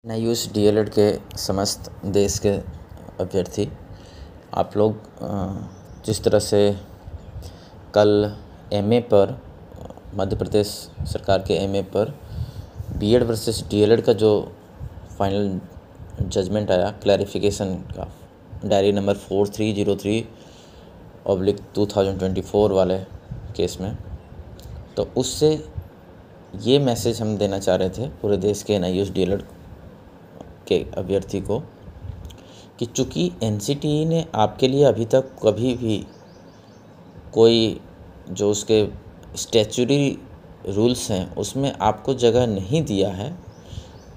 NIUS DLED के समस्त देश के अभ्यर्थी, आप लोग जिस तरह से कल MA पर मध्य प्रदेश सरकार के MA पर BEd वर्सेस DLED का जो फाइनल जजमेंट आया क्लैरिफिकेशन का, डायरी नंबर 4303/2024 वाले केस में, तो उससे ये मैसेज हम देना चाह रहे थे पूरे देश के NIUS DLED के अभ्यर्थी को कि चूँकि NCTE ने आपके लिए अभी तक कभी भी कोई जो उसके स्टैच्यूटरी रूल्स हैं उसमें आपको जगह नहीं दिया है,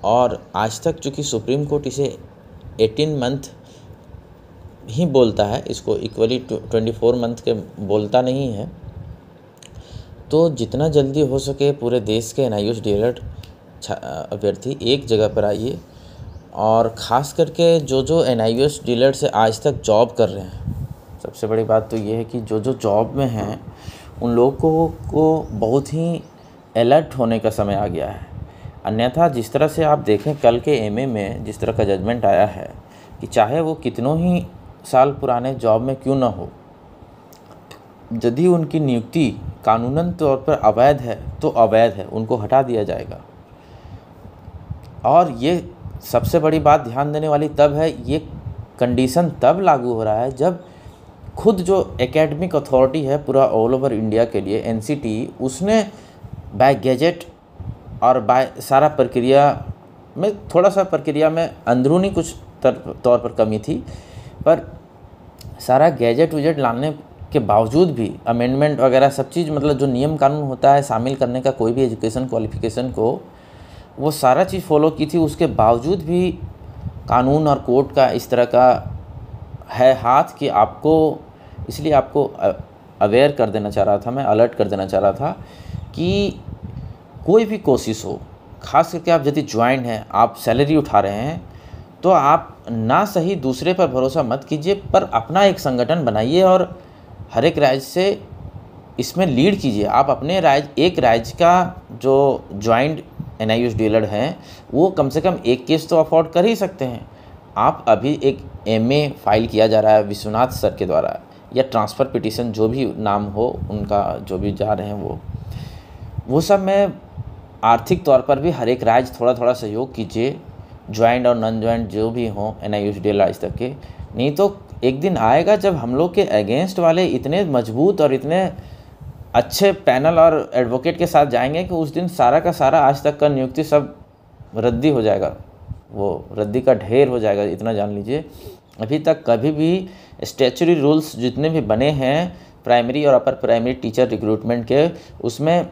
और आज तक चूँकि सुप्रीम कोर्ट इसे 18 मंथ ही बोलता है, इसको इक्वली 24 मंथ के बोलता नहीं है, तो जितना जल्दी हो सके पूरे देश के NIUS DLED अभ्यर्थी एक जगह पर आइए। और ख़ास करके जो NIUS DLED से आज तक जॉब कर रहे हैं, सबसे बड़ी बात तो ये है कि जो जॉब में हैं उन लोगों को बहुत ही अलर्ट होने का समय आ गया है। अन्यथा जिस तरह से आप देखें कल के MA में जिस तरह का जजमेंट आया है कि चाहे वो कितनों ही साल पुराने जॉब में क्यों ना हो, यदि उनकी नियुक्ति कानूनन तौर पर अवैध है तो अवैध है, उनको हटा दिया जाएगा। और ये सबसे बड़ी बात ध्यान देने वाली तब है, ये कंडीशन तब लागू हो रहा है जब खुद जो एकेडमिक अथॉरिटी है पूरा ऑल ओवर इंडिया के लिए NCTE, उसने बाय गैजेट और बाय सारा प्रक्रिया में थोड़ा सा प्रक्रिया में अंदरूनी कुछ तौर पर कमी थी, पर सारा गैजेट वैजेट लाने के बावजूद भी अमेंडमेंट वगैरह सब चीज़, मतलब जो नियम कानून होता है शामिल करने का कोई भी एजुकेशन क्वालिफिकेशन को, वो सारा चीज़ फॉलो की थी। उसके बावजूद भी कानून और कोर्ट का इस तरह का है हाथ कि आपको, इसलिए आपको अवेयर कर देना चाह रहा था, मैं अलर्ट कर देना चाह रहा था कि कोई भी कोशिश हो, ख़ास करके आप यदि ज्वाइंट हैं, आप सैलरी उठा रहे हैं, तो आप ना सही दूसरे पर भरोसा मत कीजिए, पर अपना एक संगठन बनाइए और हर एक राज्य से इसमें लीड कीजिए। आप अपने एक राज्य का जो ज्वाइंट NIUS DLED हैं वो कम से कम एक केस तो अफोर्ड कर ही सकते हैं। आप अभी एक MA फाइल किया जा रहा है विश्वनाथ सर के द्वारा, या ट्रांसफ़र पिटीशन जो भी नाम हो उनका, जो भी जा रहे हैं वो सब में आर्थिक तौर पर भी हर एक राज्य थोड़ा थोड़ा सहयोग कीजिए, ज्वाइंट और नॉन ज्वाइंट जो भी हों NIUS DLED आज तक के। नहीं तो एक दिन आएगा जब हम लोग के अगेंस्ट वाले इतने मजबूत और इतने अच्छे पैनल और एडवोकेट के साथ जाएंगे कि उस दिन सारा का सारा आज तक का नियुक्ति सब रद्दी हो जाएगा, वो रद्दी का ढेर हो जाएगा, इतना जान लीजिए। अभी तक कभी भी स्टैच्यूटरी रूल्स जितने भी बने हैं प्राइमरी और अपर प्राइमरी टीचर रिक्रूटमेंट के, उसमें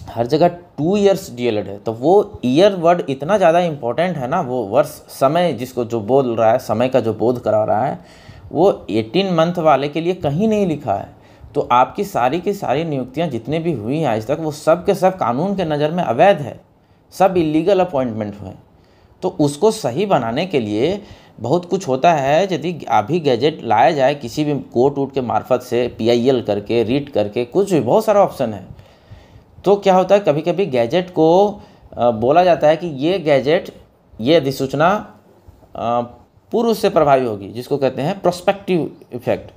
हर जगह 2 इयर्स DLED है, तो वो ईयर वर्ड इतना ज़्यादा इम्पोर्टेंट है ना, वो वर्ष समय जिसको जो बोल रहा है, समय का जो बोध करा रहा है, वो 18 मंथ वाले के लिए कहीं नहीं लिखा है। तो आपकी सारी की सारी नियुक्तियां जितने भी हुई हैं आज तक, वो सब के सब कानून के नज़र में अवैध है, सब इलीगल अपॉइंटमेंट हुए। तो उसको सही बनाने के लिए बहुत कुछ होता है। यदि अभी गैजेट लाया जाए किसी भी कोर्ट वोट के मार्फत से, PIL करके, रीड करके, कुछ भी बहुत सारा ऑप्शन है, तो क्या होता है कभी कभी गैजेट को बोला जाता है कि ये गैजेट, ये अधिसूचना पूर्व से प्रभावी होगी, जिसको कहते हैं प्रोस्पेक्टिव इफेक्ट।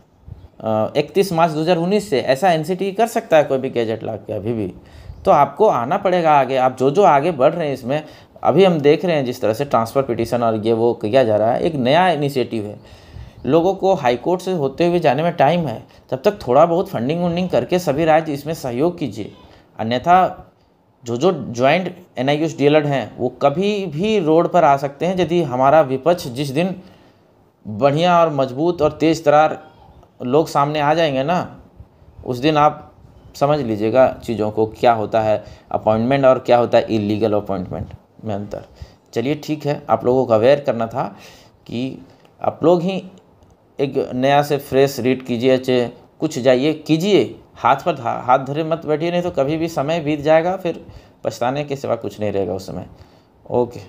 31 मार्च 2019 से ऐसा NCTE कर सकता है कोई भी गैजेट ला के अभी भी। तो आपको आना पड़ेगा आगे, आप जो आगे बढ़ रहे हैं इसमें। अभी हम देख रहे हैं जिस तरह से ट्रांसफ़र पिटीशन और ये वो किया जा रहा है, एक नया इनिशिएटिव है। लोगों को हाई कोर्ट से होते हुए जाने में टाइम है, तब तक थोड़ा बहुत फंडिंग वंडिंग करके सभी राज्य इसमें सहयोग कीजिए। अन्यथा जो ज्वाइंट NIUS DLED हैं वो कभी भी रोड पर आ सकते हैं यदि हमारा विपक्ष जिस दिन बढ़िया और मजबूत और तेज़ तरार लोग सामने आ जाएंगे ना, उस दिन आप समझ लीजिएगा चीज़ों को, क्या होता है अपॉइंटमेंट और क्या होता है इलीगल अपॉइंटमेंट में अंतर। चलिए ठीक है, आप लोगों को अवेयर करना था कि आप लोग ही एक नया से फ्रेश रीड कीजिए, चाहे कुछ जाइए कीजिए, हाथ पर हाथ धरे मत बैठिए, नहीं तो कभी भी समय बीत जाएगा, फिर पछताने के सिवा कुछ नहीं रहेगा उस समय। ओके।